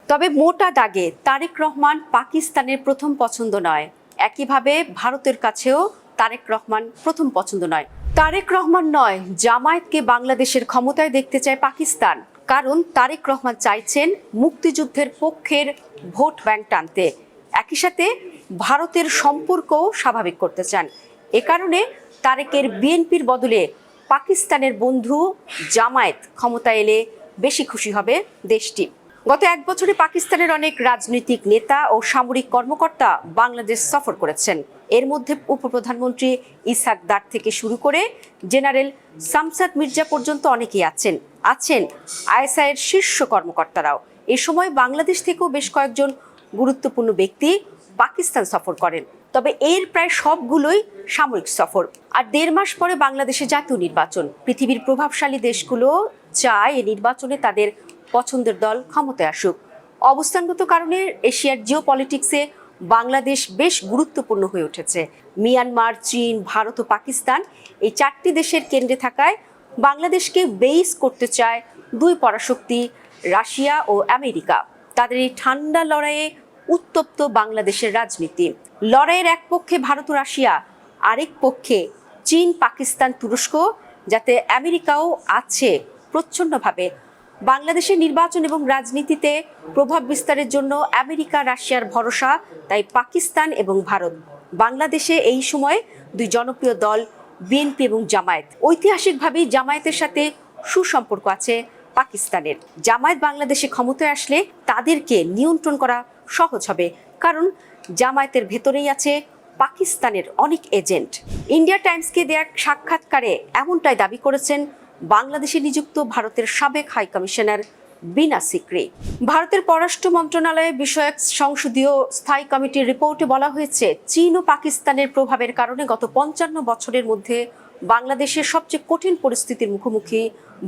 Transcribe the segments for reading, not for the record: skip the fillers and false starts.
তবে মোটা দাগে তারেক রহমান পাকিস্তানের প্রথম পছন্দ নয়, একইভাবে ভারতের কাছেও তারেক রহমান প্রথম পছন্দ নয়। তারেক রহমান নয়, জামায়াতকে বাংলাদেশের ক্ষমতায় দেখতে চায় পাকিস্তান। কারণ তারেক রহমান চাইছেন মুক্তিযুদ্ধের পক্ষের ভোট ব্যাংক টানতে, একই সাথে ভারতের সম্পর্কও স্বাভাবিক করতে চান। এ কারণে তারেকের বিএনপির বদলে পাকিস্তানের বন্ধু জামায়াত ক্ষমতায় এলে বেশি খুশি হবে দেশটি। গত এক বছরে পাকিস্তানের অনেক রাজনৈতিক নেতা ও সামরিক কর্মকর্তা বাংলাদেশ সফর করেছেন। এর মধ্যে উপপ্রধানমন্ত্রী ইসহাক দার থেকে শুরু করে জেনারেল শামসাদ মির্জা পর্যন্ত অনেকেই আছেন আইএসআইয়ের শীর্ষ কর্মকর্তারাও। এ সময় বাংলাদেশ থেকেও বেশ কয়েকজন গুরুত্বপূর্ণ ব্যক্তি পাকিস্তান সফর করেন। তবে এর প্রায় সবগুলোই সামরিক সফর। আর 1.5 মাস পরে বাংলাদেশে জাতীয় নির্বাচন। পৃথিবীর প্রভাবশালী দেশগুলো চায় এই নির্বাচনে তাদের পছন্দের দল ক্ষমতায় আসুক। অবস্থানগত কারণে এশিয়ার জিও পলিটিক্সে বাংলাদেশ বেশ গুরুত্বপূর্ণ হয়ে উঠেছে। মিয়ানমার, চীন, ভারত ও পাকিস্তান এই 4টি দেশের কেন্দ্রে থাকায় বাংলাদেশকে বেইস করতে চায় 2 পরাশক্তি রাশিয়া ও আমেরিকা। তাদের এই ঠান্ডা লড়াইয়ে উত্তপ্ত বাংলাদেশের রাজনীতি। লড়াইয়ের এক পক্ষে ভারত ও রাশিয়া, আরেক পক্ষে চীন, পাকিস্তান, তুরস্ক, যাতে আমেরিকাও আছে প্রচ্ছন্নভাবে। বাংলাদেশের নির্বাচন এবং রাজনীতিতে প্রভাব বিস্তারের জন্য আমেরিকা রাশিয়ার ভরসা, তাই পাকিস্তান এবং ভারত। বাংলাদেশে এই সময় 2 জনপ্রিয় দল বিএনপি এবং জামায়াত। ঐতিহাসিকভাবেই জামায়াতের সাথে সুসম্পর্ক আছে পাকিস্তানের। জামায়াত বাংলাদেশে ক্ষমতায় আসলে তাদেরকে নিয়ন্ত্রণ করা সহজ হবে, কারণ জামায়াতের ভেতরেই আছে পাকিস্তানের অনেক এজেন্ট। ইন্ডিয়া টাইমসকে দেয়া সাক্ষাৎকারে এমনটাই দাবি করেছেন বাংলাদেশে নিযুক্ত ভারতের সাবেক হাই কমিশনার বিনা সিকরি। ভারতের পররাষ্ট্র মন্ত্রণালয় বিষয়ক সংসদীয় স্থায়ী কমিটির রিপোর্টে বলা হয়েছে, চীন ও পাকিস্তানের প্রভাবের কারণে গত 55 বছরের মধ্যে বাংলাদেশের সবচেয়ে কঠিন পরিস্থিতির মুখোমুখি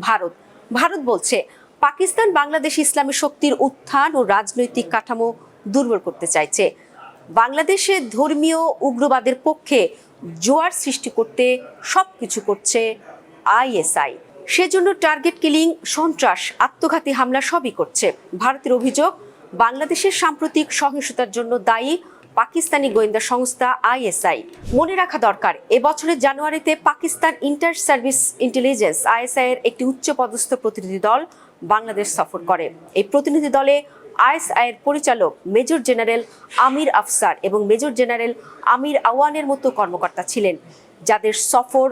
ভারত। ভারত বলছে, পাকিস্তান বাংলাদেশ ইসলামী শক্তির উত্থান ও রাজনৈতিক কাঠামো দুর্বল করতে চাইছে। বাংলাদেশে ধর্মীয় উগ্রবাদের পক্ষে জোয়ার সৃষ্টি করতে সবকিছু করছে আইএসআই। সেজন্য টার্গেট কিলিং, সন্ত্রাস, আত্মঘাতী হামলা সবই করছে। ভারতের অভিযোগ, বাংলাদেশের সাম্প্রতিক সহিংসতার জন্য দায়ী পাকিস্তানি গোয়েন্দা সংস্থা আইএসআই। মনে রাখা দরকার, এবছরের জানুয়ারিতে Pakistan inter service intelligence ISI এর একটি উচ্চপদস্থ প্রতিনিধি দল বাংলাদেশ সফর করে। এই প্রতিনিধি দলে আইএসআই এর পরিচালক মেজর জেনারেল আমির আফসার এবং মেজর জেনারেল আমির আওয়ানের মতো কর্মকর্তা ছিলেন, যাদের সফর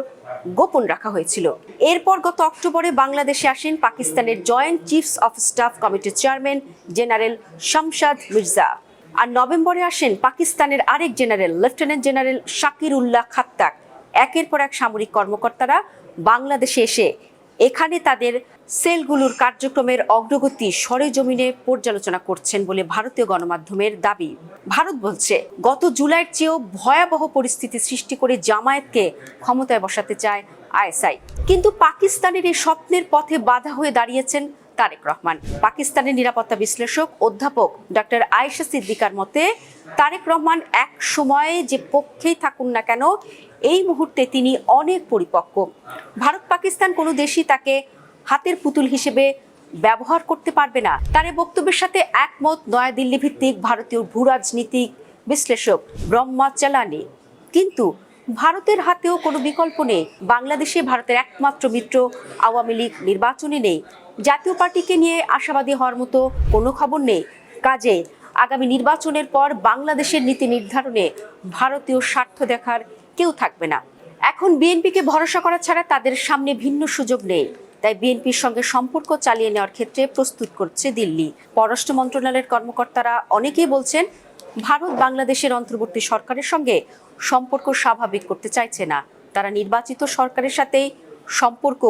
গোপন রাখা হয়েছিল। এরপর গত অক্টোবরে বাংলাদেশে আসেন পাকিস্তানের জয়েন্ট চিফস অফ স্টাফ কমিটির চেয়ারম্যান জেনারেল শামসাদ মির্জা। আর নভেম্বরে আসেন পাকিস্তানের আরেক জেনারেল লেফটেন্যান্ট জেনারেল শাকির উল্লাহ খাত্তাক। একের পর এক সামরিক কর্মকর্তারা বাংলাদেশে এসে এখানে তাদের সেলগুলোর কার্যক্রমের অগ্রগতি সরেজমিনে পর্যালোচনা করছেন বলে ভারতীয় গণমাধ্যমের দাবি। ভারত বলছে, গত জুলাইয়ের চেয়েও ভয়াবহ পরিস্থিতি সৃষ্টি করে জামায়াতকে ক্ষমতায় বসাতে চায় আইএসআই। কিন্তু পাকিস্তানের এই স্বপ্নের পথে বাধা হয়ে দাঁড়িয়েছেন তারেক রহমান। পাকিস্তানের নিরাপত্তা বিশ্লেষক অধ্যাপক ডক্টর আয়েশা সিদ্দিকার মতে, তারেক রহমান এক সময়ে যে পক্ষেই থাকুন না কেন, এই মুহূর্তে তিনি অনেক পরিপক্ক। ভারত পাকিস্তান কোনো দেশই তাকে হাতের পুতুল হিসেবে ব্যবহার করতে পারবে না। তার এই বক্তব্যের সাথে একমত নয়াদিল্লি ভিত্তিক ভারতীয় ভূরাজনীতিক বিশ্লেষক ব্রহ্মা চালানি। কিন্তু ভারতের হাতেও কোনো বিকল্প নেই। বাংলাদেশে ভারতের একমাত্র মিত্র আওয়ামী লীগ নির্বাচনে নেই। জাতীয় পার্টিকে নিয়ে আশাবাদী হওয়ার মতো কোনো খবর নেই। কাজে আগামী নির্বাচনের পর বাংলাদেশের নীতি নির্ধারণে ভারতীয় স্বার্থ দেখার কেউ থাকবে না। এখন বিএনপিকে ভরসা করা ছাড়া তাদের সামনে ভিন্ন সুযোগ নেই। তাই বিএনপির সঙ্গে সম্পর্ক চালিয়ে নেওয়ার ক্ষেত্রে প্রস্তুত করছে দিল্লি। পররাষ্ট্র মন্ত্রণালয়ের কর্মকর্তারা অনেকেই বলছেন, ভারত বাংলাদেশের অন্তর্বর্তী সরকারের সঙ্গে সম্পর্ক স্বাভাবিক করতে চাইছে না। তারা নির্বাচিত সরকারের সাথেই সম্পর্ক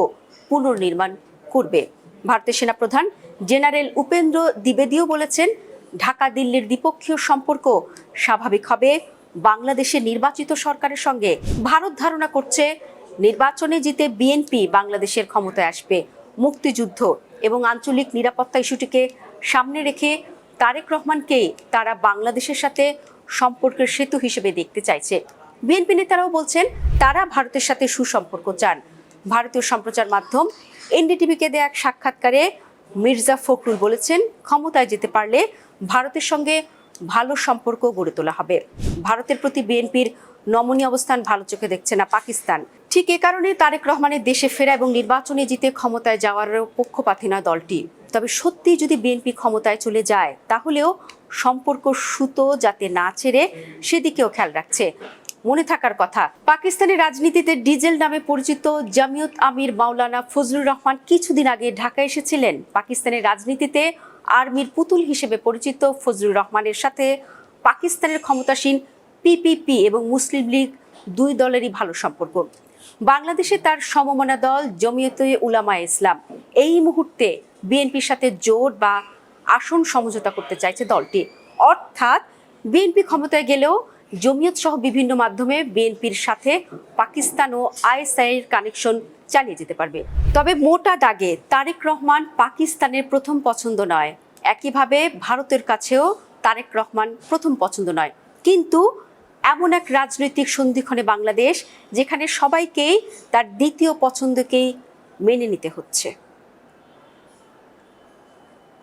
পুনর্নির্মাণ করবে। ভারতের সেনাপ্রধান জেনারেল উপেন্দ্র দ্বিবেদীও বলেছেন, ঢাকা দিল্লির দ্বিপক্ষীয় সম্পর্ক স্বাভাবিক হবে বাংলাদেশের নির্বাচিত সরকারের সঙ্গে। ভারত ধারণা করছে, নির্বাচনে জিতে বিএনপি বাংলাদেশের ক্ষমতায় আসবে। মুক্তিযুদ্ধ এবং আঞ্চলিক নিরাপত্তা ইস্যুটিকে সামনে রেখে তারেক রহমানকে তারা বাংলাদেশের সাথে সম্পর্কের সেতু হিসেবে দেখতে চাইছে। বিএনপি নেতারাও বলছেন, তারা ভারতের সাথে সুসম্পর্ক চান। ভারতীয় সম্প্রচার মাধ্যম এনডিটিভিকে দেয়া এক সাক্ষাৎকারে মির্জা ফখরুল বলেছেন, ক্ষমতায় যেতে পারলে ভারতের সঙ্গে ভালো সম্পর্ক গড়ে তোলা হবে। ভারতের প্রতি বিএনপির নমনীয় অবস্থান ভালো চোখে দেখছে না পাকিস্তান। ঠিক এ কারণে তারেক রহমানের দেশে ফেরা এবং নির্বাচনে জিতে ক্ষমতায় যাওয়ার পক্ষপাতী নয় দলটি। তবে সত্যি যদি বিএনপি ক্ষমতায় চলে যায়, তাহলেও সম্পর্ক সুতো যাতে না ছেড়ে সেদিকেও খেয়াল রাখছে। মনে থাকার কথা, পাকিস্তানের রাজনীতিতে ডিজেল নামে পরিচিত জামিয়ত আমির মাওলানা ফজলুর রহমান কিছুদিন আগে ঢাকা এসেছিলেন। পাকিস্তানের রাজনীতিতে আর্মির পুতুল হিসেবে পরিচিত ফজলুর রহমানের সাথে পাকিস্তানের ক্ষমতাসীন পিপিপি এবং মুসলিম লীগ দুই দলেরই ভালো সম্পর্ক। বাংলাদেশে তার সমমনা দল জমিয়তে উলামায়ে ইসলাম এই মুহূর্তে বিএনপির সাথে জোট বা আসন সমঝোতা করতে চাইছে দলটি। অর্থাৎ বিএনপি ক্ষমতায় গেলেও জমিয়ত সহ বিভিন্ন মাধ্যমে বিএনপির সাথে পাকিস্তান ও আইএসআইয়ের কানেকশন চালিয়ে যেতে পারবে। তবে মোটা দাগে তারেক রহমান পাকিস্তানের প্রথম পছন্দ নয়, একইভাবে ভারতের কাছেও তারেক রহমান প্রথম পছন্দ নয়। কিন্তু এমন এক রাজনৈতিক সন্ধিক্ষণে বাংলাদেশ, যেখানে সবাইকেই তার দ্বিতীয় পছন্দকেই মেনে নিতে হচ্ছে।